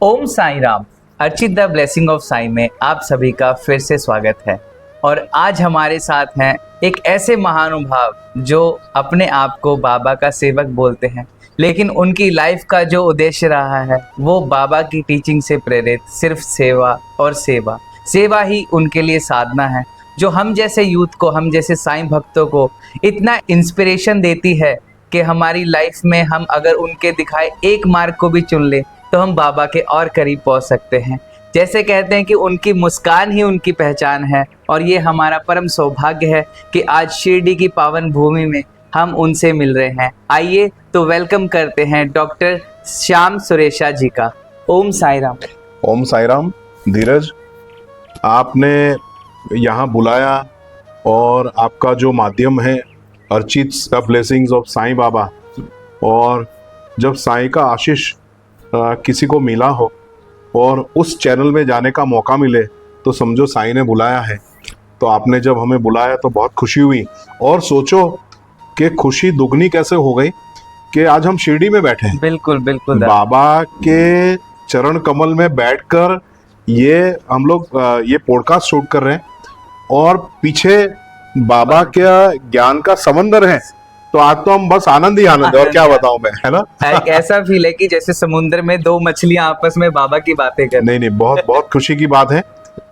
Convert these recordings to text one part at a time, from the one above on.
ओम साई राम। अर्चित the blessing of Sai में आप सभी का फिर से स्वागत है। और आज हमारे साथ हैं एक ऐसे महानुभाव जो अपने आप को बाबा का सेवक बोलते हैं, लेकिन उनकी लाइफ का जो उद्देश्य रहा है वो बाबा की टीचिंग से प्रेरित सिर्फ सेवा और सेवा सेवा ही उनके लिए साधना है, जो हम जैसे यूथ को, हम जैसे साईं भक्तों को इतना इंस्पिरेशन देती है कि हमारी लाइफ में हम अगर उनके दिखाए एक मार्ग को भी चुन ले तो हम बाबा के और करीब पहुंच सकते हैं। जैसे कहते हैं कि उनकी मुस्कान ही उनकी पहचान है, और ये हमारा परम सौभाग्य है कि आज शिरडी की पावन भूमि में हम उनसे मिल रहे हैं। आइए तो वेलकम करते हैं डॉक्टर श्याम सुरेशा जी का। ओम साई राम। ओम साई राम। धीरज, आपने यहाँ बुलाया और आपका जो माध्यम है अर्चित the blessings of Sai Baba, और जब साईं का आशीष किसी को मिला हो और उस चैनल में जाने का मौका मिले तो समझो साईं ने बुलाया है। तो आपने जब हमें बुलाया तो बहुत खुशी हुई, और सोचो कि खुशी दुगनी कैसे हो गई कि आज हम शिरडी में बैठे हैं। बिल्कुल बिल्कुल बाबा के चरण कमल में बैठकर ये हम लोग ये पॉडकास्ट शूट कर रहे हैं, और पीछे बाबा के ज्ञान का समंदर है। तो आज तो हम बस आनंद ही आनंद है, और क्या बताऊं मैं, है ना। एक ऐसा फील है कि जैसे समुद्र में दो मछलियां आपस में बाबा की बातें कर। नहीं, बहुत बहुत खुशी की बात है,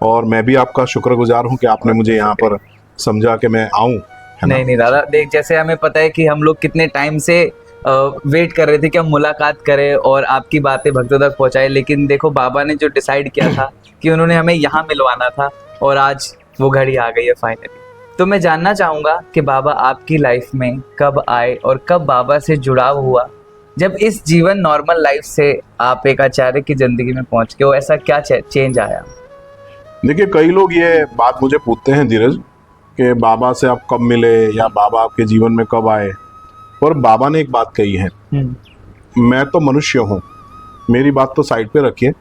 और मैं भी आपका शुक्रगुजार हूं कि आपने मुझे यहाँ पर समझा कि मैं आऊं। नहीं दादा, देख, जैसे हमें पता है कि हम लोग कितने टाइम से वेट कर रहे थे कि हम मुलाकात करें और आपकी बातें भक्तों तक पहुंचाए, लेकिन देखो बाबा ने जो डिसाइड किया था कि उन्होंने हमें यहाँ मिलवाना था, और आज वो घड़ी आ गई है फाइनली। तो मैं जानना चाहूँगा कि बाबा आपकी लाइफ में कब आए और कब बाबा से जुड़ाव हुआ, जब इस जीवन नॉर्मल लाइफ से आप एक आचार्य की जिंदगी में पहुंच गए, ऐसा क्या चेंज आया? देखिए, कई लोग ये बात मुझे पूछते हैं धीरज कि बाबा से आप कब मिले या बाबा आपके जीवन में कब आए। पर बाबा ने एक बात कही है, मैं तो मनुष्य हूँ, मेरी बात तो साइड पे रखिए।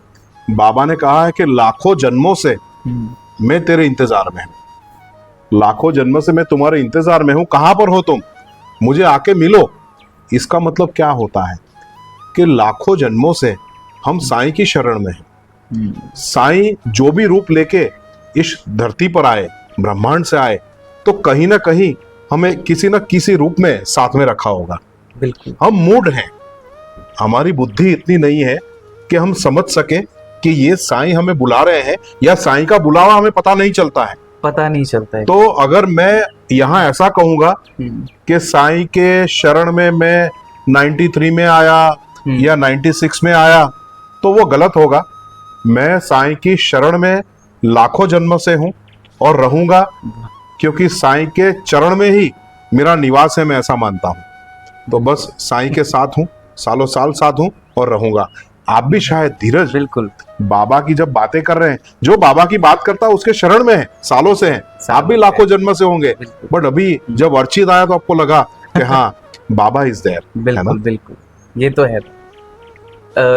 बाबा ने कहा है कि लाखों जन्मों से मैं तेरे इंतजार में हूँ, लाखों जन्म से मैं तुम्हारे इंतजार में हूं, कहां पर हो तुम, मुझे आके मिलो। इसका मतलब क्या होता है कि लाखों जन्मों से हम साईं की शरण में हैं। साईं जो भी रूप लेके इस धरती पर आए, ब्रह्मांड से आए, तो कहीं ना कहीं हमें किसी न किसी रूप में साथ में रखा होगा। बिल्कुल, हम मूड हैं, हमारी बुद्धि इतनी नहीं है कि हम समझ सके कि ये साईं हमें बुला रहे हैं, या साईं का बुलावा हमें पता नहीं चलता है। तो अगर मैं यहाँ ऐसा कहूंगा कि साईं के शरण में मैं 93 में आया या 96 में आया, तो वो गलत होगा। मैं साईं की शरण में लाखों जन्म से हूं और रहूंगा, क्योंकि साईं के चरण में ही मेरा निवास है, मैं ऐसा मानता हूं। तो बस साईं के साथ हूं, सालों साल साथ हूं और रहूंगा। आप भी शायद धीरज, बिल्कुल, बाबा की जब बातें कर रहे हैं, जो बाबा की बात करता है उसके शरण में है, सालों से है। आप भी लाखों जन्म से होंगे, बट अभी जब अर्चित आया तो आपको लगा कि हाँ, बाबा इज देयर। बिल्कुल बिल्कुल, ये तो है।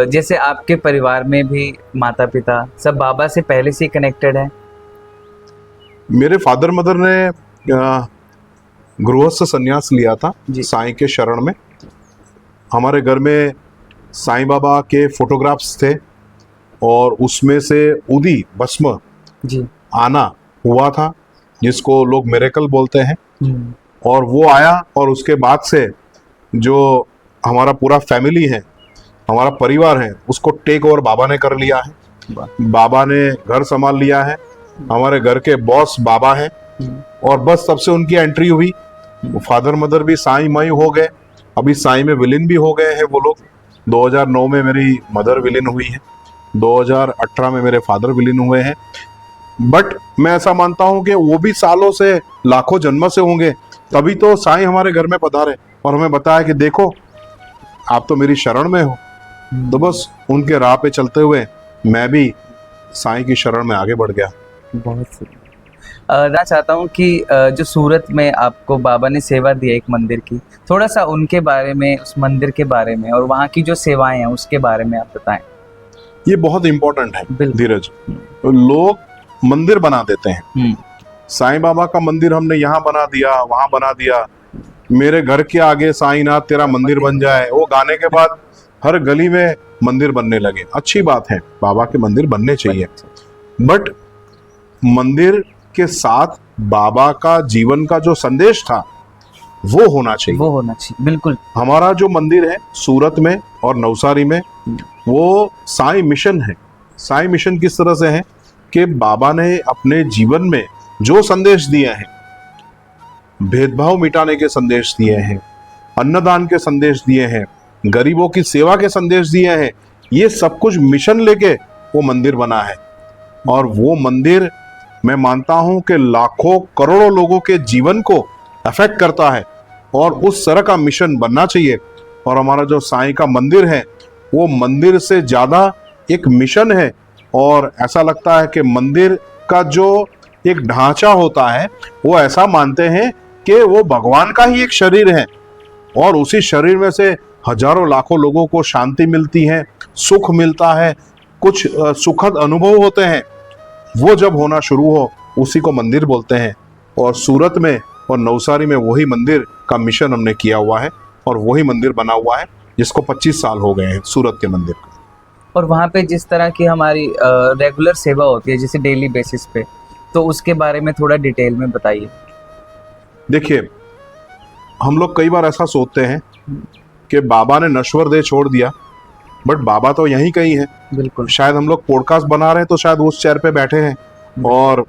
जैसे आपके परिवार में भी माता पिता सब बाबा से पहले से कनेक्टेड है? मेरे फादर मदर ने गृहस्थ संन्यास लिया था साईं के शरण में। हमारे घर में साईं बाबा के फोटोग्राफ्स थे, और उसमें से उदी भस्म जी आना हुआ था, जिसको लोग मिरेकल बोलते हैं। और वो आया, और उसके बाद से जो हमारा पूरा फैमिली है, हमारा परिवार है, उसको टेक ओवर बाबा ने कर लिया है। बाबा ने घर संभाल लिया है, हमारे घर के बॉस बाबा है, और बस तब से उनकी एंट्री हुई। फादर मदर भी साईं मई हो गए, अभी साईं में विलीन भी हो गए हैं वो लोग। 2009 में मेरी मदर विलीन हुई है, 2018 में मेरे फादर विलीन हुए हैं। बट मैं ऐसा मानता हूं कि वो भी सालों से, लाखों जन्म से होंगे, तभी तो साईं हमारे घर में पधारे और हमें बताया कि देखो, आप तो मेरी शरण में हो। तो बस उनके राह पे चलते हुए मैं भी साईं की शरण में आगे बढ़ गया। बहुत मैं चाहता हूँ कि जो सूरत में आपको बाबा ने सेवा दी है एक मंदिर की, थोड़ा सा उनके बारे में, उस मंदिर के बारे में और वहाँ की जो सेवाएं हैं उसके बारे में आप बताएं। ये बहुत इंपॉर्टेंट है धीरज। लोग मंदिर बना देते हैं, साईं बाबा का मंदिर हमने यहाँ बना दिया, वहां बना दिया, मेरे घर के आगे साईंनाथ तेरा मंदिर बन जाए, वो गाने के बाद हर गली में मंदिर बनने लगे। अच्छी बात है, बाबा के मंदिर बनने चाहिए, बट मंदिर के साथ बाबा का जीवन का जो संदेश था वो होना चाहिए। वो होना चाहिए, बिल्कुल। हमारा जो मंदिर है सूरत में और नवसारी में, वो साई मिशन है। साई मिशन किस तरह से है कि बाबा ने अपने जीवन में जो संदेश दिए हैं, भेदभाव मिटाने के संदेश दिए हैं, अन्नदान के संदेश दिए हैं, गरीबों की सेवा के संदेश दिए हैं, ये सब कुछ मिशन लेके वो मंदिर बना है। और वो मंदिर मैं मानता हूं कि लाखों करोड़ों लोगों के जीवन को अफेक्ट करता है, और उस तरह का मिशन बनना चाहिए। और हमारा जो साईं का मंदिर है वो मंदिर से ज्यादा एक मिशन है। और ऐसा लगता है कि मंदिर का जो एक ढांचा होता है वो ऐसा मानते हैं कि वो भगवान का ही एक शरीर है, और उसी शरीर में से हजारों लाखों लोगों को शांति मिलती है, सुख मिलता है, कुछ सुखद अनुभव होते हैं। वो जब होना शुरू हो उसी को मंदिर बोलते हैं। और सूरत में और नवसारी में वही मंदिर का मिशन हमने किया हुआ है, और वही मंदिर बना हुआ है जिसको 25 साल हो गए हैं सूरत के मंदिर को। और वहाँ पे जिस तरह की हमारी रेगुलर सेवा होती है, जैसे डेली बेसिस पे, तो उसके बारे में थोड़ा डिटेल में बताइए। देखिए, हम लोग कई बार ऐसा सोचते हैं कि बाबा ने नश्वर देह छोड़ दिया, बट बाबा तो यहीं कहीं है। बिल्कुल। शायद हम लोग पॉडकास्ट बना रहे हैं तो शायद उस चेयर पे बैठे हैं, और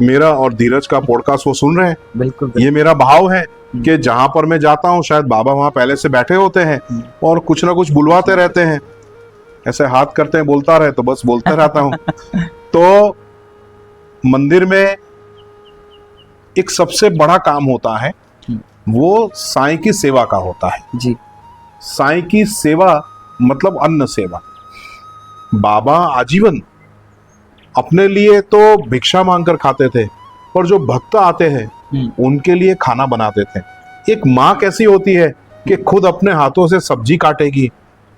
मेरा और धीरज का पॉडकास्ट वो सुन रहे हैं। बिल्कुल। ये मेरा भाव है कि जहां पर मैं जाता हूं शायद बाबा वहां पहले से बैठे होते हैं, और कुछ ना कुछ बुलवाते रहते हैं, ऐसे हाथ करते हैं, बोलता रहे तो बस बोलते रहता हूं। तो मंदिर में एक सबसे बड़ा काम होता है, वो साईं की सेवा का होता है जी। साईं की सेवा मतलब अन्न सेवा। बाबा आजीवन अपने लिए तो भिक्षा मांगकर खाते थे, पर जो भक्त आते हैं उनके लिए खाना बनाते थे। एक माँ कैसी होती है कि खुद अपने हाथों से सब्जी काटेगी,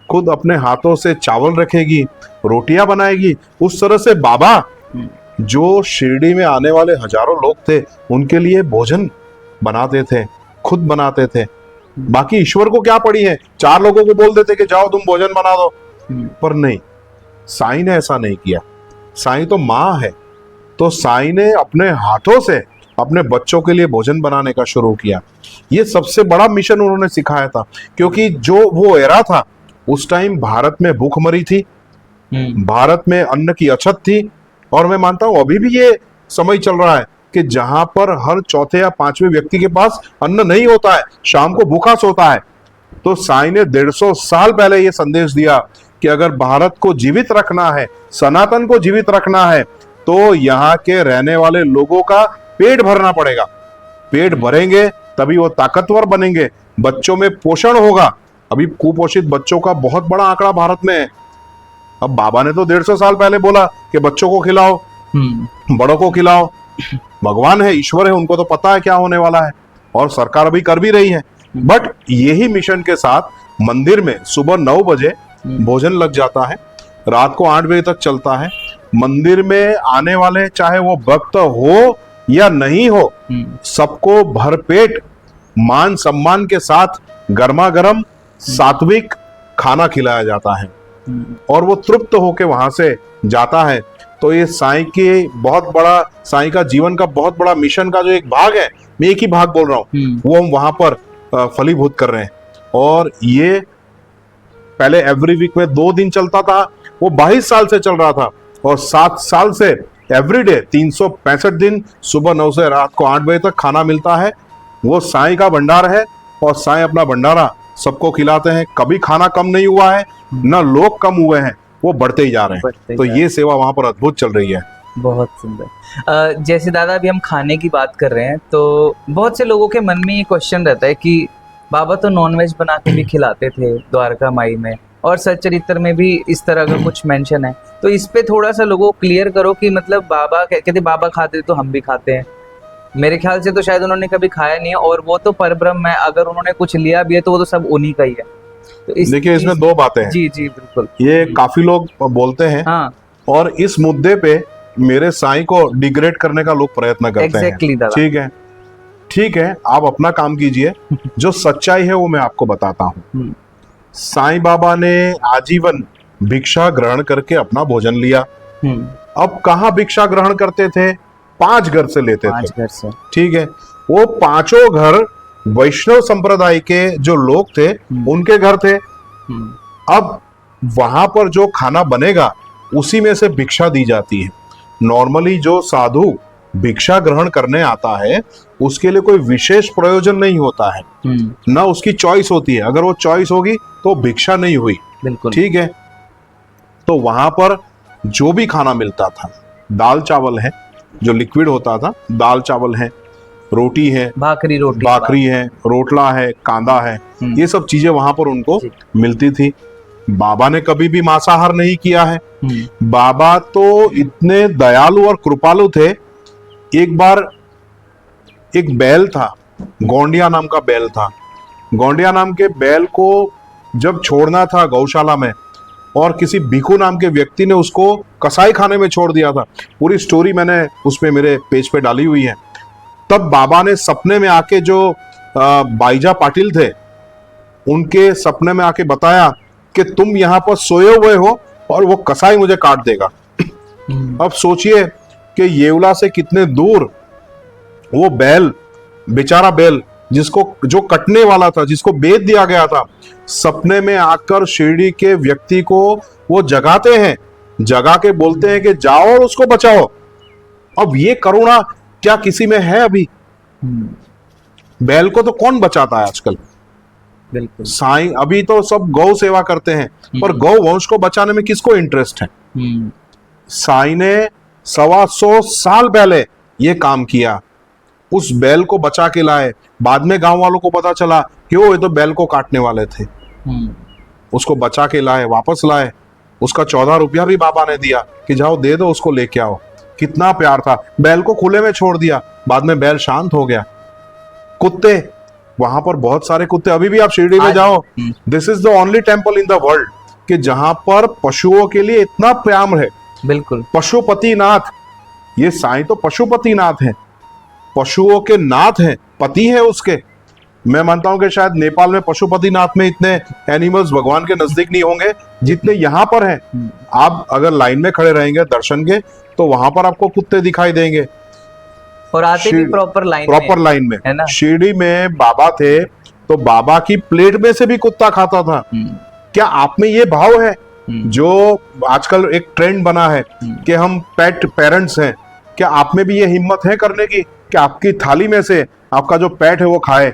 खुद अपने हाथों से चावल रखेगी, रोटियां बनाएगी, उस तरह से बाबा जो शिरडी में आने वाले हजारों लोग थे उनके लिए भोजन बनाते थे, खुद बनाते थे। बाकी ईश्वर को क्या पड़ी है, 4 लोगों को बोल देते कि जाओ तुम भोजन बना दो, पर नहीं, साईं ने ऐसा नहीं किया। साईं तो माँ है, तो साईं ने अपने हाथों से अपने बच्चों के लिए भोजन बनाने का शुरू किया। ये सबसे बड़ा मिशन उन्होंने सिखाया था, क्योंकि जो वो एरा था उस टाइम भारत में भूखमरी थी, भारत में अन्न की अछत थी, और मैं मानता हूं अभी भी ये समय चल रहा है कि जहां पर हर चौथे या 5वें व्यक्ति के पास अन्न नहीं होता है, शाम को भूखा सोता है। तो साईं ने 150 साल पहले ये संदेश दिया कि अगर भारत को जीवित रखना है, सनातन को जीवित रखना है, तो यहाँ के रहने वाले लोगों का पेट भरना पड़ेगा। पेट भरेंगे तभी वो ताकतवर बनेंगे, बच्चों में पोषण होगा। अभी कुपोषित बच्चों का बहुत बड़ा आंकड़ा भारत में है। अब बाबा ने तो 150 साल पहले बोला कि बच्चों को खिलाओ, बड़ों को खिलाओ। भगवान है, ईश्वर है, उनको तो पता है क्या होने वाला है, और सरकार अभी कर भी रही है। बट यही मिशन के साथ मंदिर में सुबह 9 बजे भोजन लग जाता है, रात को 8 बजे तक चलता है। मंदिर में आने वाले चाहे वो भक्त हो या नहीं हो, सबको भरपेट मान सम्मान के साथ गर्मा गर्म सात्विक खाना खिलाया जाता है, और वो तृप्त होके वहां से जाता है। तो ये साईं के बहुत बड़ा, साईं का जीवन का बहुत बड़ा मिशन का जो एक भाग है, मैं एक ही भाग बोल रहा हूँ, वो हम वहां पर फलीभूत कर रहे हैं। और ये पहले एवरी वीक में 2 दिन चलता था, वो 22 साल से चल रहा था, और 7 साल से एवरीडे 365 दिन सुबह 9 से रात को 8 बजे तक खाना मिलता है। वो साईं का भंडार है, और साईं अपना भंडारा सबको खिलाते हैं। कभी खाना कम नहीं हुआ है, ना लोग कम हुए हैं, वो बढ़ते ही जा रहे हैं। तो ये सेवा वहां पर अद्भुत चल रही है। बहुत सुंदर। जैसे दादा अभी हम खाने की बात कर रहे हैं, तो बहुत से लोगों के मन में ये क्वेश्चन रहता है कि बाबा तो नॉनवेज बना के भी खिलाते थे द्वारका माई में, और सच्चरित्र में भी इस तरह का कुछ मेंशन है। तो इस पे थोड़ा सा लोगों को क्लियर करो कि मतलब बाबा कहते बाबा खाते तो हम भी खाते हैं। मेरे ख्याल से तो शायद उन्होंने कभी खाया नहीं है, और वो तो परब्रह्म है, अगर उन्होंने कुछ लिया भी है तो वो तो सब उन्हीं का ही है। तो देखिए, इसमें 2 बातें हैं। जी जी बिल्कुल। ये काफी लोग बोलते हैं, हाँ, और इस मुद्दे पे मेरे साईं को डिग्रेड करने का लोग प्रयत्न करते हैं। ठीक है, ठीक है, आप अपना काम कीजिए। जो सच्चाई है वो मैं आपको बताता हूँ। साईं बाबा ने आजीवन भिक्षा ग्रहण करके अपना भोजन लिया। अब कहाँ भिक्षा ग्रहण करते थे? 5 घर से लेते थे। 5 घर से। ठीक है, वो 5 घर वैष्णव संप्रदाय के जो लोग थे उनके घर थे। अब वहां पर जो खाना बनेगा उसी में से भिक्षा दी जाती है। नॉर्मली जो साधु भिक्षा ग्रहण करने आता है उसके लिए कोई विशेष प्रयोजन नहीं होता है, ना उसकी चॉइस होती है। अगर वो चॉइस होगी तो भिक्षा नहीं हुई। बिल्कुल। ठीक है, तो वहां पर जो भी खाना मिलता था, दाल चावल है जो लिक्विड होता था, दाल चावल है, रोटी है, भाकरी है, रोटला है, कांदा है, ये सब चीजें वहां पर उनको मिलती थी। बाबा ने कभी भी मांसाहार नहीं किया है। बाबा तो इतने दयालु और कृपालु थे। एक बार एक बैल था, गोंडिया नाम का बैल था। गोंडिया नाम के बैल को जब छोड़ना था गौशाला में और किसी भिखू नाम के व्यक्ति ने उसको कसाई खाने में छोड़ दिया था। पूरी स्टोरी मैंने उसमें मेरे पेज पे डाली हुई है। तब बाबा ने सपने में आके, जो बाईजा पाटिल थे, उनके सपने में आके बताया कि तुम यहाँ पर सोए हुए हो और वो कसाई मुझे काट देगा। अब सोचिए कि येवला से कितने दूर वो बैल, बेचारा बैल जिसको, जो कटने वाला था, जिसको बेच दिया गया था, सपने में आकर शिरडी के व्यक्ति को वो जगाते हैं, जगा के बोलते हैं कि जाओ और उसको बचाओ। अब ये करुणा क्या किसी में है? अभी बैल को तो कौन बचाता है आजकल? बिल्कुल। साईं अभी तो सब गौ सेवा करते हैं, पर गौ वंश को बचाने में किसको इंटरेस्ट है? साईं ने 125 साल पहले ये काम किया, उस बैल को बचा के लाए। बाद में गांव वालों को पता चला कि वो ये तो बैल को काटने वाले थे। उसको बचा के लाए, वापस लाए। उसका 14 रुपया भी बाबा ने दिया कि जाओ दे दो, उसको लेके आओ। कितना प्यार था। बैल को खुले में छोड़ दिया, बाद में बैल शांत हो गया। कुत्ते, वहां पर बहुत सारे कुत्ते, अभी भी आप शिरडी में जाओ, this is the only temple in the world कि जहां पर पशुओं के लिए इतना प्यार है। बिल्कुल। पशुपतिनाथ, ये साईं तो पशुपतिनाथ है, पशुओं के नाथ हैं, पति है उसके। मैं मानता हूं कि शायद नेपाल में पशुपतिनाथ में इतने एनिमल्स भगवान के नजदीक नहीं होंगे जितने यहाँ पर हैं। आप अगर लाइन में खड़े रहेंगे दर्शन के तो वहां पर आपको कुत्ते दिखाई देंगे, और आते भी प्रॉपर लाइन में, है ना? शिरडी में बाबा थे तो बाबा की प्लेट में से भी कुत्ता खाता था। क्या आप में ये भाव है? जो आजकल एक ट्रेंड बना है कि हम पेट पेरेंट्स हैं, क्या आप में भी ये हिम्मत है करने की कि आपकी थाली में से आपका जो पेट है वो खाए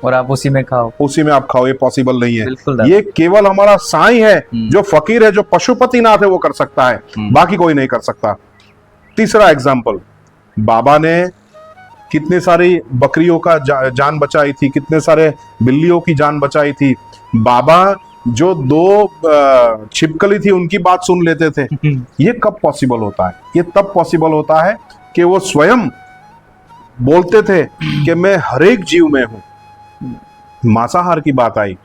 और आप उसी में खाओ, उसी में आप खाओ? ये पॉसिबल नहीं है। ये केवल हमारा साईं है, जो फकीर है, जो पशुपतिनाथ है, वो कर सकता है, बाकी कोई नहीं कर सकता। तीसरा एग्जाम्पल, बाबा ने कितने सारी बकरियों का जान बचाई थी, कितने सारे बिल्लियों की जान बचाई थी। बाबा जो 2 छिपकली थी उनकी बात सुन लेते थे। ये कब पॉसिबल होता है? ये तब पॉसिबल होता है कि वो स्वयं बोलते थे कि मैं हर एक जीव में हूं। मांसाहार की बात आई,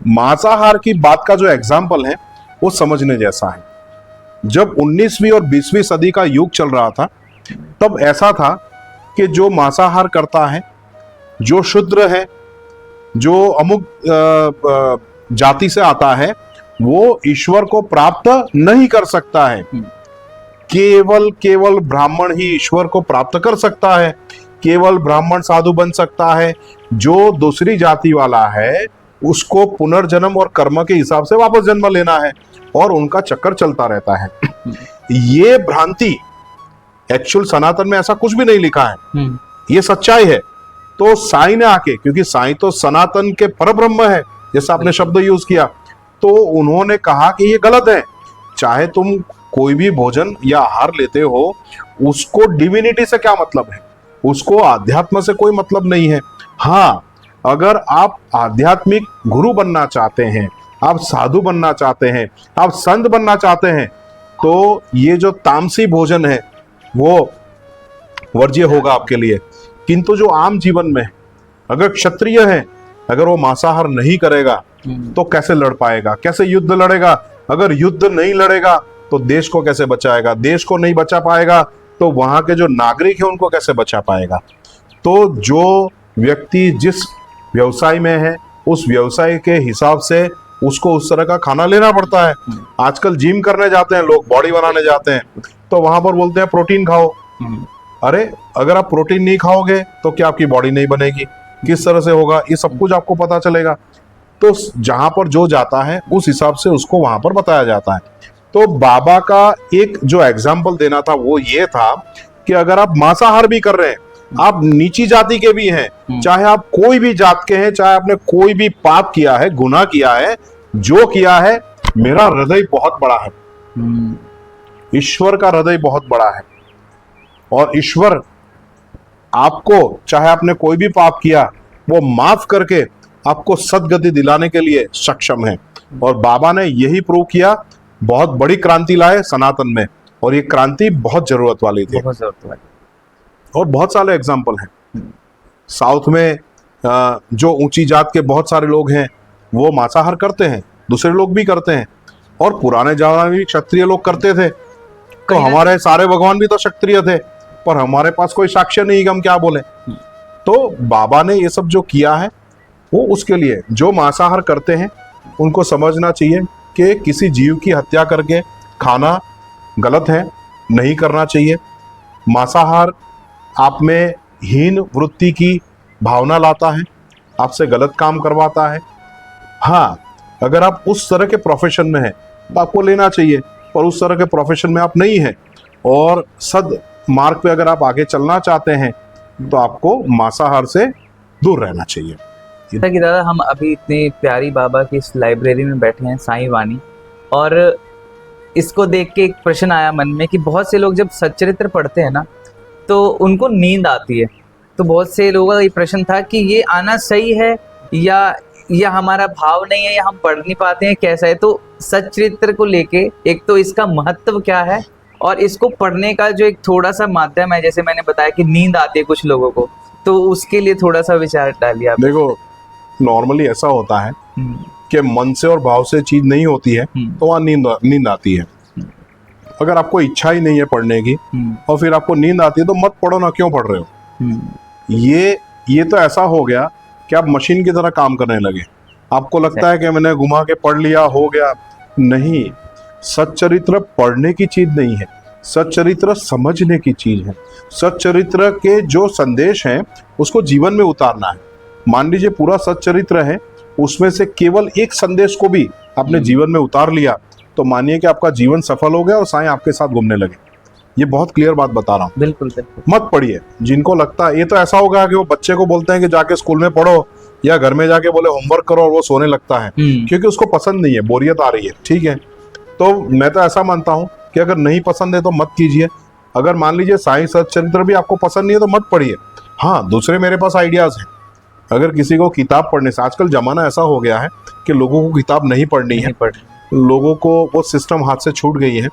मांसाहार की बात का जो एग्जाम्पल है वो समझने जैसा है। जब 19वीं और 20वीं सदी का युग चल रहा था तब ऐसा था कि जो मांसाहार करता है, जो शूद्र है, जो अमुक जाति से आता है, वो ईश्वर को प्राप्त नहीं कर सकता है। केवल ब्राह्मण ही ईश्वर को प्राप्त कर सकता है। केवल ब्राह्मण साधु बन सकता है। जो दूसरी जाति वाला है उसको पुनर्जन्म और कर्म के हिसाब से वापस जन्म लेना है और उनका चक्कर चलता रहता है। ये भ्रांति, एक्चुअल सनातन में ऐसा कुछ भी नहीं लिखा है, ये सच्चाई है। तो साईं ने आके, क्योंकि साईं तो सनातन के परब्रह्म है, जैसा आपने शब्द यूज किया, तो उन्होंने कहा कि ये गलत है। चाहे तुम कोई भी भोजन या आहार लेते हो, उसको डिविनिटी से क्या मतलब है, उसको आध्यात्म से कोई मतलब नहीं है। हाँ, अगर आप आध्यात्मिक गुरु बनना चाहते हैं, आप साधु बनना चाहते हैं, आप संत बनना चाहते हैं, तो ये जो तामसी भोजन है वो वर्ज्य होगा आपके लिए। किंतु जो आम जीवन में, अगर क्षत्रिय है, अगर वो मांसाहार नहीं करेगा तो कैसे लड़ पाएगा, कैसे युद्ध लड़ेगा? अगर युद्ध नहीं लड़ेगा तो देश को कैसे बचाएगा? देश को नहीं बचा पाएगा तो वहां के जो नागरिक है उनको कैसे बचा पाएगा? तो जो व्यक्ति जिस व्यवसाय में है, उस व्यवसाय के हिसाब से उसको उस तरह का खाना लेना पड़ता है। आजकल जिम करने जाते हैं लोग, बॉडी बनाने जाते हैं, तो वहां पर बोलते हैं प्रोटीन खाओ। अरे अगर आप प्रोटीन नहीं खाओगे तो क्या आपकी बॉडी नहीं बनेगी, किस तरह से होगा, ये सब कुछ आपको पता चलेगा। तो जहां पर जो जाता है उस हिसाब से उसको वहां पर बताया जाता है। तो बाबा का एक जो एग्जाम्पल देना था वो ये था कि अगर आप मांसाहार भी कर रहे हैं, आप नीची जाति के भी हैं, चाहे आप कोई भी जात के हैं, चाहे आपने कोई भी पाप किया है, गुनाह किया है, जो किया है, मेरा हृदय बहुत बड़ा है, ईश्वर का हृदय बहुत बड़ा है, और ईश्वर आपको, चाहे आपने कोई भी पाप किया, वो माफ करके आपको सदगति दिलाने के लिए सक्षम है। और बाबा ने यही प्रूव किया, बहुत बड़ी क्रांति लाए सनातन में, और ये क्रांति बहुत जरूरत वाली थी। और बहुत सारे एग्जाम्पल हैं साउथ में, जो ऊंची जात के बहुत सारे लोग हैं वो मांसाहार करते हैं, दूसरे लोग भी करते हैं, और पुराने जमाने में भी क्षत्रिय लोग करते थे। तो हमारे सारे भगवान भी तो क्षत्रिय थे, पर हमारे पास कोई साक्ष्य नहीं कि हम क्या बोले। तो बाबा ने ये सब जो किया है वो उसके लिए, जो मांसाहार करते हैं उनको समझना चाहिए कि किसी जीव की हत्या करके खाना गलत है, नहीं करना चाहिए। मांसाहार आप में हीन वृत्ति की भावना लाता है, आपसे गलत काम करवाता है। हाँ, अगर आप उस तरह के प्रोफेशन में हैं तो आपको लेना चाहिए, पर उस तरह के प्रोफेशन में आप नहीं हैं और सद मार्ग पे अगर आप आगे चलना चाहते हैं तो आपको मांसाहार से दूर रहना चाहिए। जैसा कि दादा हम अभी इतनी प्यारी बाबा की इस लाइब्रेरी में बैठे हैं, साईं वाणी, और इसको देख के एक प्रश्न आया मन में कि बहुत से लोग जब सच्चरित्र पढ़ते हैं ना तो उनको नींद आती है। तो बहुत से लोगों का ये प्रश्न था कि ये आना सही है या हमारा भाव नहीं है, या हम पढ़ नहीं पाते हैं, कैसा है। तो सच्चरित्र को लेके एक तो इसका महत्व क्या है, और इसको पढ़ने का जो एक थोड़ा सा माध्यम है, जैसे मैंने बताया कि नींद आती है कुछ लोगों को, तो उसके लिए थोड़ा सा विचार डालिए आप। देखो, नॉर्मली ऐसा होता है कि मन से और भाव से चीज नहीं होती है तो वहां नींद आती है। अगर आपको इच्छा ही नहीं है पढ़ने की और फिर आपको नींद आती है तो मत पढ़ो ना, क्यों पढ़ रहे हो। ये तो ऐसा हो गया कि आप मशीन की तरह काम करने लगे। आपको लगता है कि मैंने घुमा के पढ़ लिया, हो गया। नहीं, सच्चरित्र पढ़ने की चीज नहीं है, सच्चरित्र समझने की चीज है। सच्चरित्र के जो संदेश हैं उसको जीवन में उतारना है। मान लीजिए पूरा सच्चरित्र है, उसमें से केवल एक संदेश को भी आपने जीवन में उतार लिया तो मानिए कि आपका जीवन सफल हो गया और साईं आपके साथ घूमने लगे। ये बहुत क्लियर बात बता रहा हूँ। बिल्कुल बिल्कुल। मत पढ़िए। जिनको लगता है, ये तो ऐसा होगा कि वो बच्चे को बोलते हैं कि जाके स्कूल में पढ़ो, या घर में जाके बोले होमवर्क करो, और वो सोने लगता है क्योंकि उसको पसंद नहीं है, बोरियत आ रही है। ठीक है, तो मैं तो ऐसा मानता हूँ कि अगर नहीं पसंद है तो मत कीजिए। अगर मान लीजिए साईं सच्चरित्र भी आपको पसंद नहीं है तो मत पढ़िए। हाँ, दूसरे मेरे पास आइडियाज हैं। अगर किसी को किताब पढ़ने से, आजकल जमाना ऐसा हो गया है कि लोगों को किताब नहीं पढ़नी है, लोगों को वो सिस्टम हाथ से छूट गई है।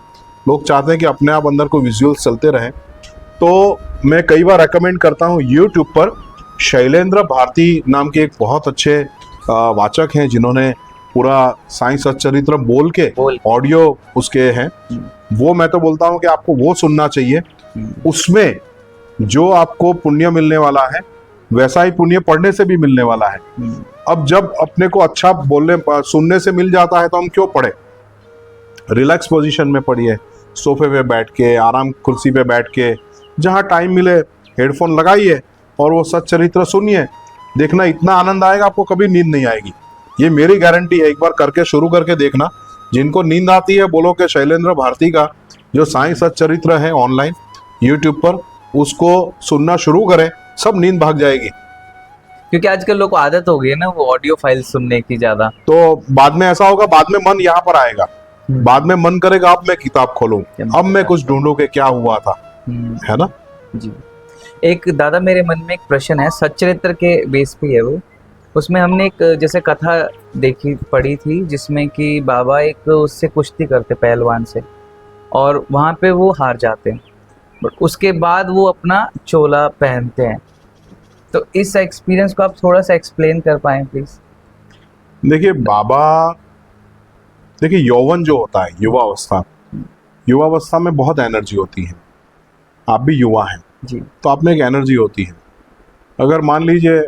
लोग चाहते हैं कि अपने आप अंदर को विजुअल्स चलते रहे। तो मैं कई बार रेकमेंड करता हूँ, यूट्यूब पर शैलेंद्र भारती नाम के एक बहुत अच्छे वाचक हैं जिन्होंने पूरा साईं सच्चरित्र बोल के ऑडियो उसके हैं, वो मैं तो बोलता हूँ कि आपको वो सुनना चाहिए। उसमें जो आपको पुण्य मिलने वाला है वैसा ही पुण्य पढ़ने से भी मिलने वाला है। अब जब अपने को अच्छा बोलने सुनने से मिल जाता है तो हम क्यों पढ़े। रिलैक्स पोजीशन में पढ़िए, सोफे पे बैठ के, आराम कुर्सी पे बैठ के, जहाँ टाइम मिले हेडफोन लगाइए और वो सच्चरित्र सुनिए। देखना इतना आनंद आएगा, आपको कभी नींद नहीं आएगी। ये मेरी गारंटी है। एक बार करके शुरू करके देखना। जिनको नींद आती है बोलो कि शैलेंद्र भारती का जो साईं सच्चरित्र है ऑनलाइन यूट्यूब पर, उसको सुनना शुरू करें, सब नींद भाग जाएगी। क्योंकि आजकल लोग को आदत हो गई है ना वो ऑडियो फाइल सुनने की ज्यादा। तो बाद में ऐसा होगा, बाद में मन यहाँ पर आएगा, बाद में मन करेगा अब मैं किताब खोलूं, अब मैं कुछ ढूंढूं कि क्या हुआ था, है ना जी। एक दादा मेरे मन में एक प्रश्न है, सच्चरित्र के बेस पे है वो। उसमें हमने एक जैसे कथा देखी पढ़ी थी जिसमें कि बाबा एक उससे कुश्ती करते पहलवान से, और वहाँ पे वो हार जाते हैं, बट उसके बाद वो अपना चोला पहनते हैं। तो इस एक्सपीरियंस को आप थोड़ा सा एक्सप्लेन कर पाएं प्लीज। देखिए बाबा, देखिए यौवन जो होता है, युवावस्था में बहुत एनर्जी होती है। आप भी युवा हैं जी, तो आप में एक एनर्जी होती है। अगर मान लीजिए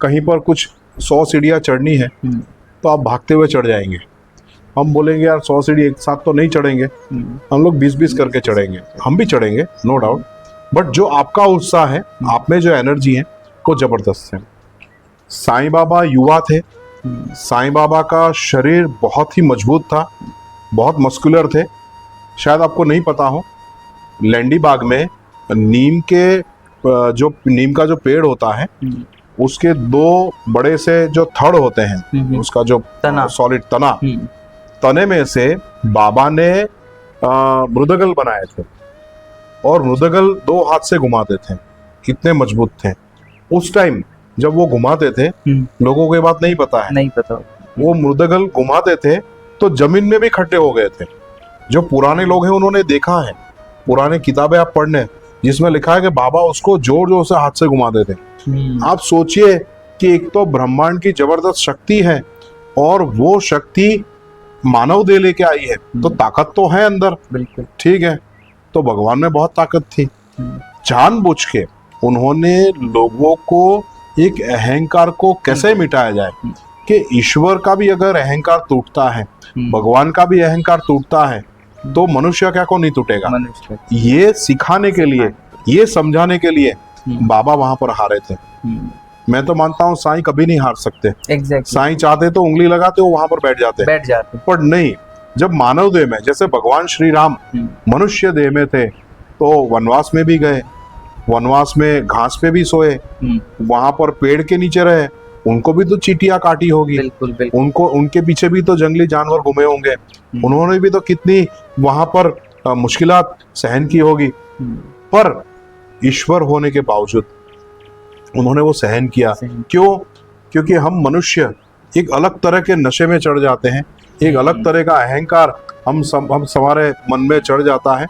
कहीं पर कुछ 100 सीढ़ियाँ चढ़नी है तो आप भागते हुए चढ़ जाएंगे। हम बोलेंगे यार 100 सीढ़ी एक साथ तो नहीं चढ़ेंगे, हम लोग 20-20 करके चढ़ेंगे, हम भी चढ़ेंगे नो डाउट, बट जो आपका उत्साह है, आप में जो एनर्जी है वो जबरदस्त है। साईं बाबा युवा थे, साईं बाबा का शरीर बहुत ही मजबूत था, बहुत मस्कुलर थे। शायद आपको नहीं पता हो, लैंडी बाग में नीम का जो पेड़ होता है उसके 2 बड़े से जो थड़ होते हैं, उसका जो सॉलिड तने में से बाबा ने मृदगल बनाए थे और मृदगल 2 हाथ से घुमाते थे, कितने मजबूत थे। उस टाइम जब वो घुमाते थे, लोगों को ये बात नहीं पता है, नहीं पता, वो मृदगल घुमाते थे तो जमीन में भी खड्डे हो गए थे। जो पुराने लोग हैं उन्होंने देखा है, पुराने किताबें आप पढ़ने जिसमें लिखा है कि बाबा उसको जोर जोर से हाथ से घुमाते थे। आप सोचिए कि एक तो ब्रह्मांड की जबरदस्त शक्ति है और वो शक्ति मानव देह लेके आई है, तो ताकत तो है अंदर, बिल्कुल ठीक है। तो भगवान में बहुत ताकत थी। जानबूझ के उन्होंने लोगों को एक अहंकार को कैसे मिटाया जाए कि ईश्वर का भी अगर अहंकार टूटता है, भगवान का भी अहंकार टूटता है, तो मनुष्य क्या को नहीं टूटेगा। ये सिखाने के लिए, ये समझाने के लिए बाबा वहां पर हारे थे। मैं तो मानता हूँ साईं कभी नहीं हार सकते। साईं चाहते तो उंगली लगाते, वो वहां पर बैठ जाते। पर नहीं, जब मानव देह में, जैसे भगवान श्री राम मनुष्य देह में थे तो वनवास में भी गए, वनवास में घास पे भी सोए, वहां पर पेड़ के नीचे रहे, उनको भी तो चींटियां काटी होगी, बिल्कुल। उनको, उनके पीछे भी तो जंगली जानवर घूमे होंगे, उन्होंने भी तो कितनी वहां पर मुश्किलात सहन की होगी, पर ईश्वर होने के बावजूद उन्होंने वो सहन किया। क्यों? क्योंकि हम मनुष्य एक अलग तरह के नशे में चढ़ जाते हैं, एक अलग तरह का अहंकार हम हमारे मन में चढ़ जाता है।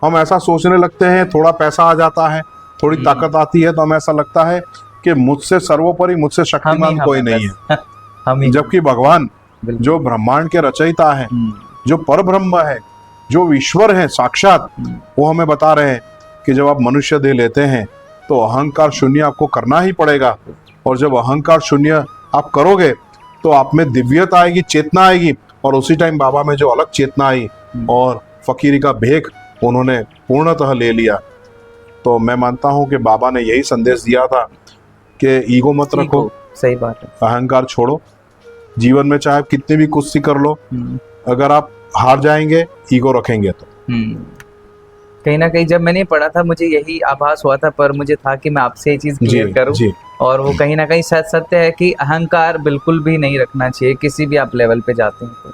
हम ऐसा सोचने लगते हैं, थोड़ा पैसा आ जाता है, थोड़ी ताकत आती है, तो हमें ऐसा लगता है कि मुझसे सर्वोपरि, मुझसे शक्तिमान कोई नहीं है। जबकि भगवान जो ब्रह्मांड के रचयिता है, जो परब्रह्म है, जो ईश्वर है साक्षात, वो हमें बता रहे हैं कि जब आप मनुष्य देह लेते हैं तो अहंकार शून्य आपको करना ही पड़ेगा। और जब अहंकार शून्य आप करोगे तो आप में दिव्यता आएगी, चेतना आएगी, और उसी टाइम बाबा में जो अलग चेतना आई और फकीरी का भेख उन्होंने पूर्णतः ले लिया। तो मैं मानता हूँ कि बाबा ने यही संदेश दिया था कि ईगो मत रखो, सही बात है, अहंकार छोड़ो, जीवन में चाहे कितनी भी कुश्ती कर लो, अगर आप हार जाएंगे, ईगो रखेंगे तो। कहीं ना कहीं जब मैंने पढ़ा था मुझे यही आभास हुआ था, पर मुझे था कि मैं आपसे ये चीज क्लियर करूं, और वो कहीं ना कहीं सत्य है कि अहंकार बिल्कुल भी नहीं रखना चाहिए किसी भी आप लेवल पे जाते हैं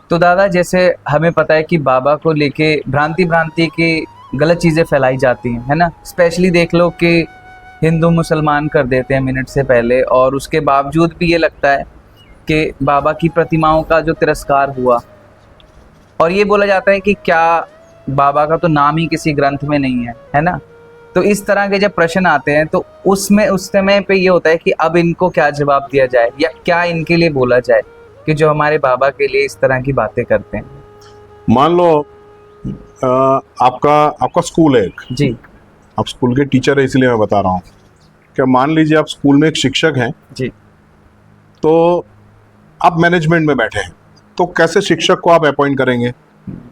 तो दादा, जैसे हमें पता है कि बाबा को लेके भ्रांति की गलत चीजें फैलाई जाती हैं, है ना। स्पेशली देख लो कि हिंदू मुसलमान कर देते हैं मिनट से पहले, और उसके बावजूद भी ये लगता है कि बाबा की प्रतिमाओं का जो तिरस्कार हुआ, और ये बोला जाता है कि क्या बाबा का तो नाम ही किसी ग्रंथ में नहीं है ना। तो इस तरह के जब प्रश्न आते हैं तो उसमें उस समय पे ये होता है कि अब इनको क्या जवाब दिया जाए, या क्या इनके लिए बोला जाए कि जो हमारे बाबा के लिए इस तरह की बातें करते हैं। मान लो आपका स्कूल है एक, जी, आप स्कूल के टीचर है, इसलिए मैं बता रहा हूँ। क्या मान लीजिए आप स्कूल में एक शिक्षक हैं जी, तो आप मैनेजमेंट में बैठे हैं, तो कैसे शिक्षक को आप अपॉइंट करेंगे?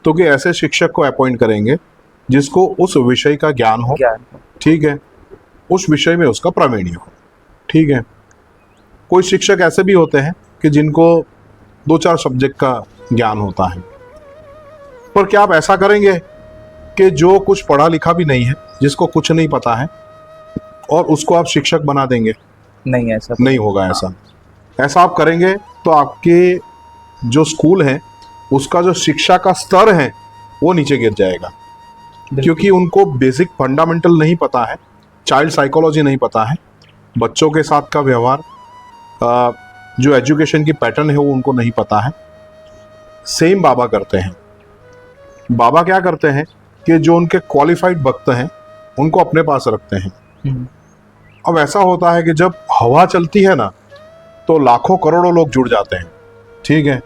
तो कि ऐसे शिक्षक को अपॉइंट करेंगे जिसको उस विषय का ज्ञान हो, ठीक है, उस विषय में उसका प्रावीण्य हो, ठीक है। कोई शिक्षक ऐसे भी होते हैं कि जिनको 2-4 सब्जेक्ट का ज्ञान होता है, पर क्या आप ऐसा करेंगे कि जो कुछ पढ़ा लिखा भी नहीं है, जिसको कुछ नहीं पता है, और उसको आप शिक्षक बना देंगे? नहीं, ऐसा नहीं होगा। ऐसा आप करेंगे तो आपके जो स्कूल है उसका जो शिक्षा का स्तर है वो नीचे गिर जाएगा, क्योंकि उनको बेसिक फंडामेंटल नहीं पता है, चाइल्ड साइकोलॉजी नहीं पता है, बच्चों के साथ का व्यवहार, जो एजुकेशन की पैटर्न है वो उनको नहीं पता है। सेम बाबा करते हैं। बाबा क्या करते हैं कि जो उनके क्वालिफाइड भक्त हैं उनको अपने पास रखते हैं। अब ऐसा होता है कि जब हवा चलती है ना, तो लाखों करोड़ों लोग जुड़ जाते हैं, ठीक है।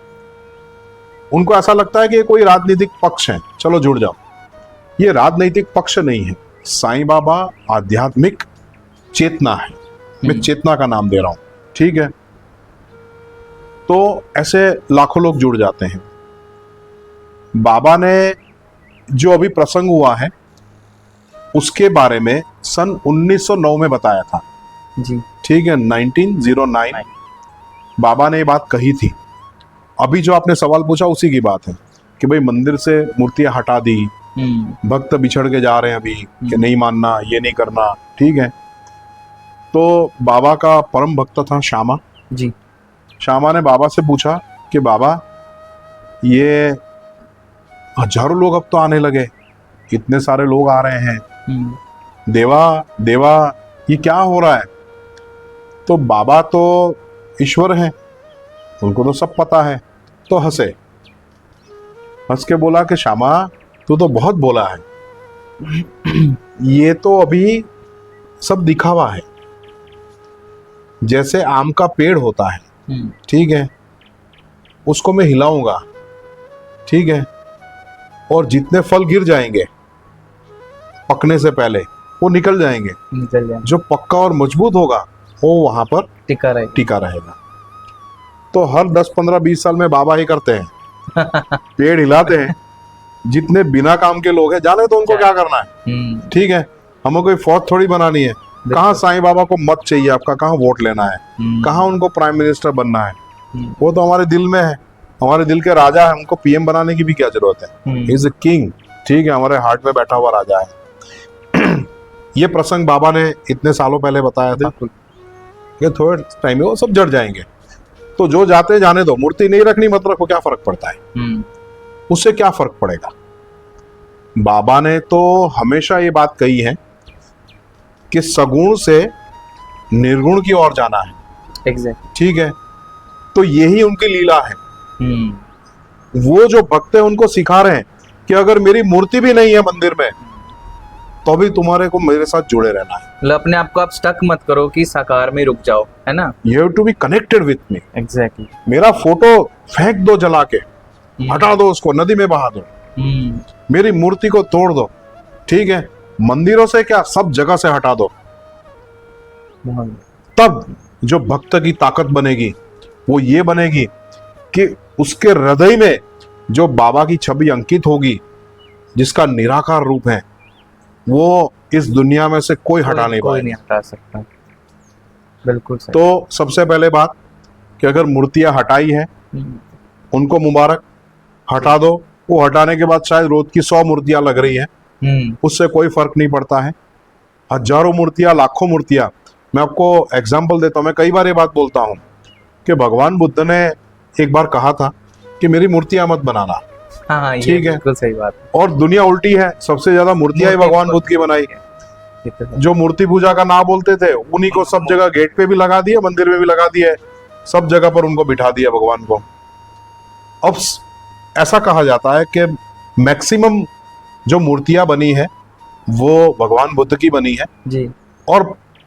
उनको ऐसा लगता है कि ये कोई राजनीतिक पक्ष है, चलो जुड़ जाओ। ये राजनीतिक पक्ष नहीं है, साईं बाबा आध्यात्मिक चेतना है। मैं चेतना का नाम दे रहा हूँ, ठीक है। तो ऐसे लाखों लोग जुड़ जाते हैं। बाबा ने जो अभी प्रसंग हुआ है उसके बारे में सन 1909 में बताया था। जी। ठीक है, 1909 बाबा ने ये बात कही थी। अभी जो आपने सवाल पूछा उसी की बात है कि भाई मंदिर से मूर्तियां हटा दी, भक्त बिछड़ के जा रहे हैं अभी कि नहीं मानना, ये नहीं करना। ठीक है, तो बाबा का परम भक्त था श्यामा जी। श्यामा ने बाबा से पूछा कि बाबा ये हजारों लोग अब तो आने लगे, इतने सारे लोग आ रहे हैं, देवा देवा ये क्या हो रहा है? तो बाबा तो ईश्वर हैं, उनको तो सब पता है। तो हंसे, हंस के बोला कि श्यामा तू तो बहुत बोला है, ये तो अभी सब दिखावा है। जैसे आम का पेड़ होता है, ठीक है, उसको मैं हिलाऊंगा, ठीक है, और जितने फल गिर जाएंगे पकने से पहले वो निकल जाएंगे, जो पक्का और मजबूत होगा वो वहां पर टिका रहेगा। तो हर 10, 15, 20 साल में बाबा ही करते हैं पेड़ हिलाते हैं। जितने बिना काम के लोग हैं जाने तो उनको क्या करना है, ठीक है, हमें कोई फौज थोड़ी बनानी है। कहाँ साईं बाबा को मत चाहिए आपका, कहाँ वोट लेना है, कहाँ उनको प्राइम मिनिस्टर बनना है, वो तो हमारे दिल में है, हमारे दिल के राजा है, हमको पीएम बनाने की भी क्या जरूरत है। इज अ किंग, ठीक है, हमारे हार्ट में बैठा हुआ राजा है। ये प्रसंग बाबा ने इतने सालों पहले बताया था कि थोड़े टाइम में वो सब जड़ जाएंगे। तो जो जाते जाने दो, मूर्ति नहीं रखनी मत रखो, क्या फर्क पड़ता है, उससे क्या फर्क पड़ेगा। बाबा ने तो हमेशा ये बात कही है कि सगुण से निर्गुण की ओर जाना है। एग्जैक्ट, ठीक है, तो यही उनकी लीला है। वो जो भक्त है उनको सिखा रहे हैं कि अगर मेरी मूर्ति भी नहीं है मंदिर में तो भी तुम्हारे को मेरे साथ जुड़े रहना है। मतलब अपने आप को आप स्टक मत करो कि साकार में रुक जाओ, है ना। You have to be connected with me. Exactly. मेरा फोटो फेंक दो जला के, हटा दो उसको, नदी में बहा दो, मेरी मूर्ति को तोड़ दो, ठीक है, मंदिरों से क्या सब जगह से हटा दो। तब जो भक्त की ताकत बनेगी वो ये बनेगी कि उसके हृदय में जो बाबा की छवि अंकित होगी, जिसका निराकार रूप है, वो इस दुनिया में से कोई हटा नहीं कोई पाएगा। नहीं हटा सकता। बिल्कुल सही। तो सबसे पहले बात कि अगर मूर्तियां हटाई है उनको मुबारक, हटा दो। वो हटाने के बाद शायद रोज की 100 मूर्तियां लग रही हैं, उससे कोई फर्क नहीं पड़ता है। हजारों मूर्तियां, लाखों मूर्तियां, मैं आपको एग्जाम्पल देता हूं। मैं कई बार ये बात बोलता हूं कि भगवान बुद्ध ने एक बार कहा था कि मेरी मूर्तियां मत बनाना। हाँ, ये ठीक है, बिल्कुल सही बात है। और दुनिया उल्टी है, सबसे ज्यादा मूर्तियां ही भगवान बुद्ध की बनाई। जो मूर्ति पूजा का ना बोलते थे उन्हीं को सब जगह गेट पे भी लगा दिया, मंदिर में भी लगा दिया, सब जगह पर उनको बिठा दिया भगवान को। अब ऐसा कहा जाता है कि मैक्सिमम जो मूर्तियां बनी है वो भगवान बुद्ध की बनी है जी। और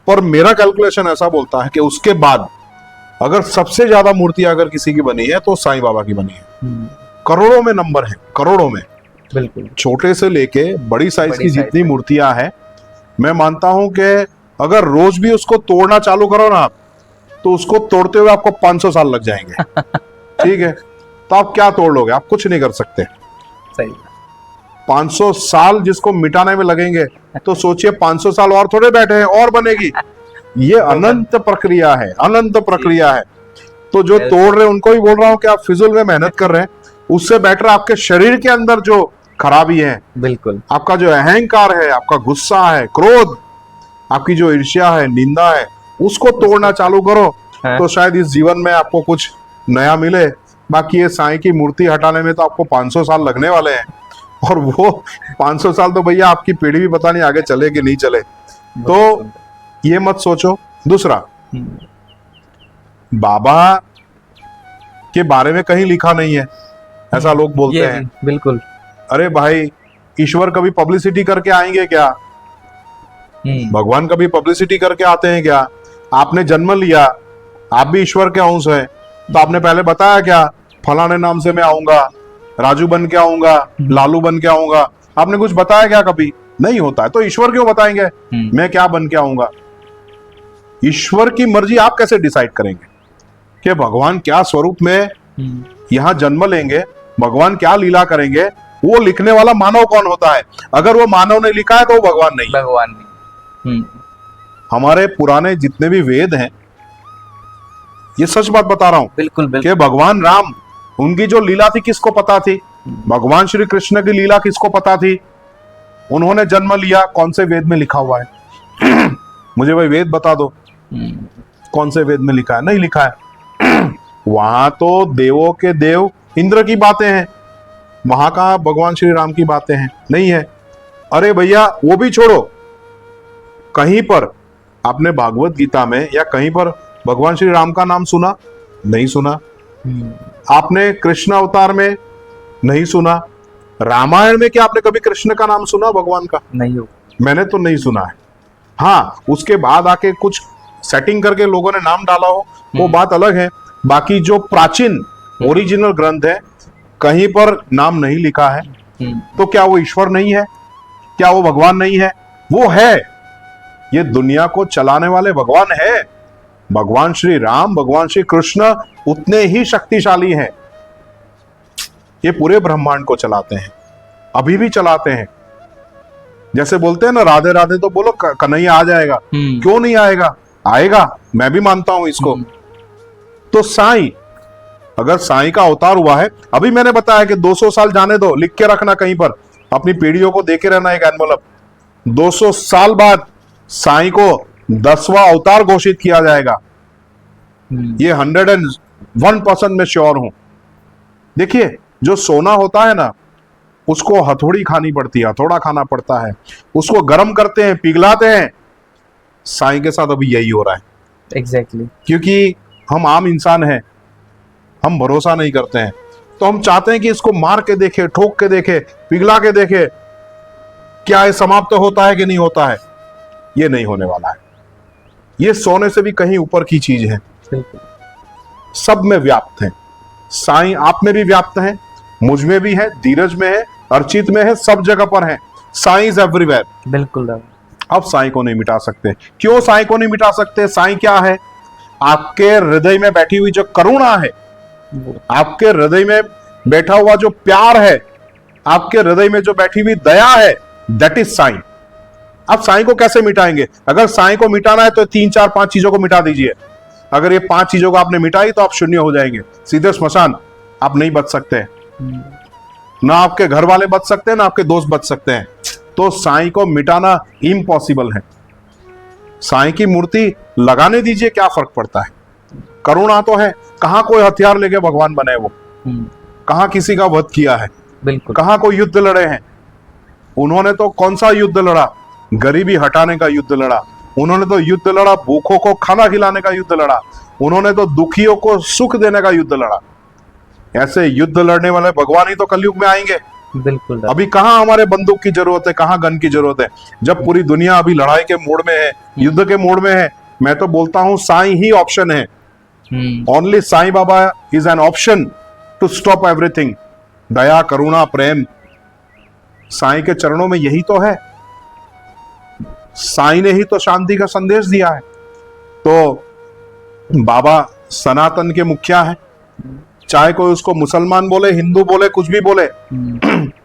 पर मेरा कैलकुलेशन ऐसा बोलता है कि उसके बाद अगर सबसे ज्यादा मूर्तियां अगर किसी की बनी है तो साईं बाबा की बनी है। करोड़ों में नंबर है, करोड़ों में। बिल्कुल। छोटे से लेके बड़ी साइज की जितनी मूर्तियां हैं, मैं मानता हूं कि अगर रोज भी उसको तोड़ना चालू करो ना आप, तो उसको तोड़ते हुए आपको 500 साल लग जाएंगे। ठीक है, तो आप क्या तोड़ लोगे? आप कुछ नहीं कर सकते। सही। 500 साल जिसको मिटाने में लगेंगे, तो सोचिए 500 साल और थोड़े बैठे हैं और बनेगी। ये अनंत प्रक्रिया है, अनंत प्रक्रिया है। तो जो तोड़ रहे हैं उनको ही बोल रहा हूं कि आप फिजूल में मेहनत कर रहे हैं, उससे बेटर आपके शरीर के अंदर जो खराबी है, बिल्कुल, आपका जो अहंकार है, आपका गुस्सा है, क्रोध, आपकी जो ईर्ष्या है, निंदा है, उसको तोड़ना चालू करो तो शायद इस जीवन में आपको कुछ नया मिले। बाकी ये साईं की मूर्ति हटाने में तो आपको 500 साल लगने वाले हैं, और वो 500 साल तो भैया आपकी पीढ़ी भी पता नहीं आगे चले कि नहीं चले। तो ये मत सोचो। दूसरा, बाबा के बारे में कहीं लिखा नहीं है, ऐसा लोग बोलते हैं। बिल्कुल। अरे भाई, ईश्वर कभी पब्लिसिटी करके आएंगे क्या? भगवान कभी पब्लिसिटी करके आते हैं क्या? आपने जन्म लिया, आप भी ईश्वर के अंश हैं, तो आपने पहले बताया क्या फलाने नाम से मैं आऊंगा, राजू बन के आऊंगा, लालू बन के आऊंगा? आपने कुछ बताया क्या? कभी नहीं होता है। तो ईश्वर क्यों बताएंगे मैं क्या बन के आऊंगा? ईश्वर की मर्जी आप कैसे डिसाइड करेंगे? कि भगवान क्या स्वरूप में यहाँ जन्म लेंगे, भगवान क्या लीला करेंगे, वो लिखने वाला मानव कौन होता है? अगर वो मानव ने लिखा है तो वो भगवान नहीं। भगवान नहीं। हमारे पुराने जितने भी वेद हैं, ये सच बात बता रहा हूं, बिल्कुल कि बिल्कुल। भगवान राम, उनकी जो लीला थी किसको पता थी? भगवान श्री कृष्ण की लीला किसको पता थी? उन्होंने जन्म लिया, कौन से वेद में लिखा हुआ है? मुझे भाई वेद बता दो, कौन से वेद में लिखा है? नहीं लिखा है। वहां तो देवों के देव इंद्र की बातें हैं, वहां कहा भगवान श्री राम की बातें हैं? नहीं है। अरे भैया वो भी छोड़ो, कहीं पर आपने भागवत गीता में या कहीं पर भगवान श्री राम का नाम सुना? नहीं सुना। आपने कृष्ण अवतार में नहीं सुना। रामायण में क्या आपने कभी कृष्ण का नाम सुना, भगवान का? नहीं हो। मैंने तो नहीं सुना है। हाँ, उसके बाद आके कुछ सेटिंग करके लोगों ने नाम डाला हो, वो बात अलग है। बाकी जो प्राचीन ओरिजिनल ग्रंथ है, कहीं पर नाम नहीं लिखा है। तो क्या वो ईश्वर नहीं है? क्या वो भगवान नहीं है? वो है। ये दुनिया को चलाने वाले भगवान है। भगवान श्री राम, भगवान श्री कृष्ण उतने ही शक्तिशाली हैं। ये पूरे ब्रह्मांड को चलाते हैं, अभी भी चलाते हैं। जैसे बोलते हैं ना राधे राधे, तो बोलो कन्हैया आ जाएगा। क्यों नहीं आएगा? आएगा, मैं भी मानता हूं इसको। तो साईं, अगर साईं का अवतार हुआ है, अभी मैंने बताया कि 200 साल जाने दो, लिख के रखना कहीं पर, अपनी पीढ़ियों को देके रहना एक एनवलप। 200 साल बाद साईं को 10वां अवतार घोषित किया जाएगा। ये 101% में श्योर हूं। देखिए, जो सोना होता है ना, उसको हथौड़ी खानी पड़ती है, हथौड़ा खाना पड़ता है, उसको गर्म करते हैं, पिघलाते हैं। साईं के साथ अभी यही हो रहा है। एग्जैक्टली। क्योंकि हम आम इंसान हैं, हम भरोसा नहीं करते हैं, तो हम चाहते हैं कि इसको मार के देखे, ठोक के देखे, पिघला के देखे, क्या ये समाप्त होता है कि नहीं होता है। ये नहीं होने वाला है। ये सोने से भी कहीं ऊपर की चीज है, सब में व्याप्त है। साईं आप में भी व्याप्त है, मुझ में भी है, धीरज में है, अर्चित में है, सब जगह पर है। Sai is everywhere. बिल्कुल। अब साईं को नहीं मिटा सकते। क्यों साईं को नहीं मिटा सकते? साईं क्या है? आपके हृदय में बैठी हुई जो करुणा है, आपके हृदय में बैठा हुआ जो प्यार है, आपके हृदय में जो बैठी हुई दया है, दैट इज साईं। आप साईं को कैसे मिटाएंगे? अगर साईं को मिटाना है तो 3 4 5 चीजों को मिटा दीजिए। अगर ये 5 चीजों को आपने मिटाई तो आप शून्य हो जाएंगे, सीधे श्मशान। आप नहीं बच सकते, ना आपके घर वाले बच सकते हैं, ना आपके दोस्त बच सकते हैं। तो साईं को मिटाना इम्पॉसिबल है। साईं की मूर्ति लगाने दीजिए, क्या फर्क पड़ता है? करुणा तो है। कहां कोई हथियार लेके भगवान बने वो? कहां किसी का वध किया है? बिल्कुल। कहां कोई युद्ध लड़े हैं? उन्होंने तो कौन सा युद्ध लड़ा? गरीबी हटाने का युद्ध लड़ा। उन्होंने तो युद्ध लड़ा भूखों को खाना खिलाने का युद्ध लड़ा। उन्होंने तो दुखियों को सुख देने का युद्ध लड़ा। ऐसे युद्ध लड़ने वाले भगवान ही तो कलयुग में आएंगे। बिल्कुल। अभी कहां हमारे बंदूक की जरूरत है, कहां गन की जरूरत है, जब पूरी दुनिया अभी लड़ाई के मोड में है, युद्ध के मोड में है। मैं तो बोलता हूं साईं ही ऑप्शन है। Only Sai Baba is an option to stop everything. दया, करुणा, प्रेम, साईं के चरणों में यही तो है। साईं ने ही तो शांति का संदेश दिया है। तो बाबा सनातन के मुखिया है, चाहे कोई उसको मुसलमान बोले, हिंदू बोले, कुछ भी बोले,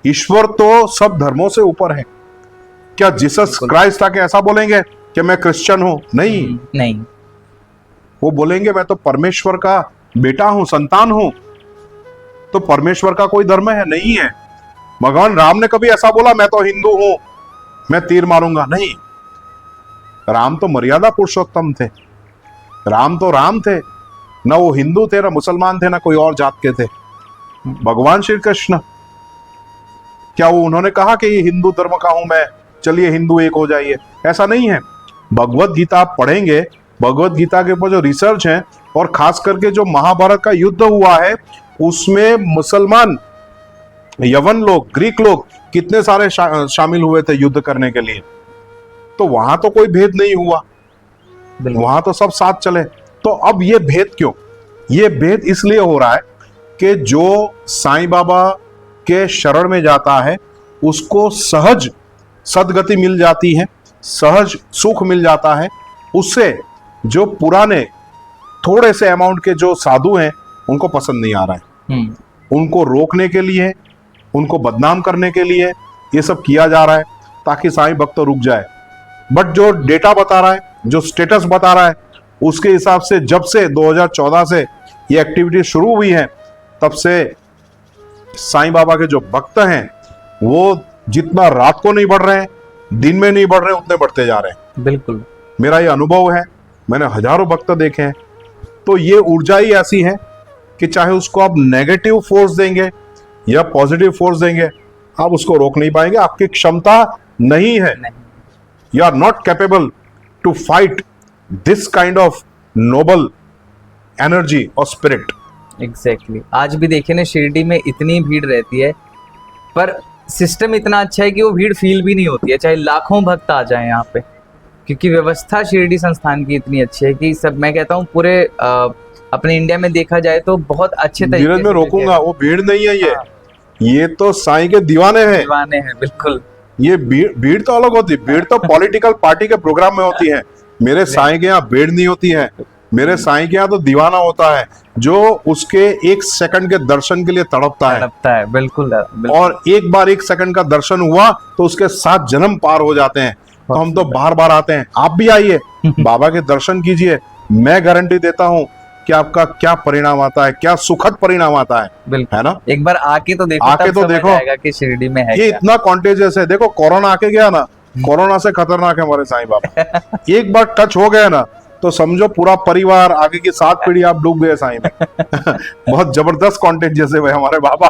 ईश्वर तो सब धर्मों से ऊपर है। क्या जीसस क्राइस्ट आके ऐसा बोलेंगे कि मैं क्रिश्चियन हूं? नहीं, नहीं। वो बोलेंगे मैं तो परमेश्वर का बेटा हूं, संतान हूं। तो परमेश्वर का कोई धर्म है? नहीं है। भगवान राम ने कभी ऐसा बोला मैं तो हिंदू हूं, मैं तीर मारूंगा? नहीं। राम तो मर्यादा पुरुषोत्तम थे। राम तो राम थे, ना वो हिंदू थे, ना मुसलमान थे, ना कोई और जात के थे। भगवान श्री कृष्ण, क्या वो उन्होंने कहा कि ये हिंदू धर्म का हूं मैं, चलिए हिंदू एक हो जाइए? ऐसा नहीं है। भगवत गीता आप पढ़ेंगे, भगवत गीता के ऊपर जो रिसर्च है, और खास करके जो महाभारत का युद्ध हुआ है, उसमें मुसलमान, यवन लोग, ग्रीक लोग कितने सारे शामिल हुए थे युद्ध करने के लिए। तो वहां तो कोई भेद नहीं हुआ, वहां तो सब साथ चले। तो अब ये भेद क्यों? ये भेद इसलिए हो रहा है कि जो साईं बाबा के शरण में जाता है उसको सहज सदगति मिल जाती है, सहज सुख मिल जाता है। उससे जो पुराने थोड़े से अमाउंट के जो साधु हैं उनको पसंद नहीं आ रहा है। उनको रोकने के लिए, उनको बदनाम करने के लिए ये सब किया जा रहा है ताकि साईं भक्त रुक जाए। बट जो डेटा बता रहा है, जो स्टेटस बता रहा है, उसके हिसाब से जब से 2014 से ये एक्टिविटी शुरू हुई है तब से साईं बाबा के जो भक्त हैं वो जितना रात को नहीं बढ़ रहे हैं, दिन में नहीं बढ़ रहे, उतने बढ़ते जा रहे हैं। बिल्कुल, मेरा ये अनुभव है, मैंने हजारों भक्त देखे हैं। तो ये ऊर्जा ही ऐसी है कि चाहे उसको आप नेगेटिव फोर्स देंगे या पॉजिटिव फोर्स देंगे, आप उसको रोक नहीं पाएंगे। आपकी क्षमता नहीं है। You are not capable to fight this kind of noble energy और स्पिरिट। एग्जैक्टली। आज भी देखिए ना, शिरडी में इतनी भीड़ रहती है पर सिस्टम इतना अच्छा है कि वो भीड़ फील भी नहीं होती है, चाहे लाखों भक्त आ जाएं यहाँ पे, क्योंकि व्यवस्था शिरडी संस्थान की इतनी अच्छी है कि सब, मैं कहता हूँ पूरे अपने इंडिया में देखा जाए तो बहुत अच्छे तरीके धीरज में रोकूंगा, वो भीड़ नहीं है ये तो साईं के दीवाने हैं। बिल्कुल। ये भीड़ तो अलग होती है, भीड़ तो पॉलिटिकल पार्टी के प्रोग्राम में होती है। मेरे साईं के यहाँ भीड़ नहीं होती है। मेरे साईं के यहाँ तो दीवाना होता है जो उसके एक सेकंड के दर्शन के लिए तड़पता है। बिल्कुल। और एक बार एक सेकंड का दर्शन हुआ तो उसके 7 जन्म पार हो जाते हैं। तो हम तो बार बार आते हैं। आप भी आइए, बाबा के दर्शन कीजिए। मैं गारंटी देता हूँ कि आपका क्या परिणाम आता है, क्या सुखद परिणाम आता है। बिल्कुल, है ना? एक बार आके तो देखो, आके तो देखो कि शिरडी में है ये इतना कॉन्टेजियस है। देखो कोरोना आके गया ना, कोरोना से खतरनाक है हमारे साईं बाबा। एक बार टच हो गया ना तो समझो पूरा परिवार, आगे की 7 पीढ़ी आप डूब गए साईं में। बहुत जबरदस्त कॉन्टेजियस है भाई हमारे बाबा।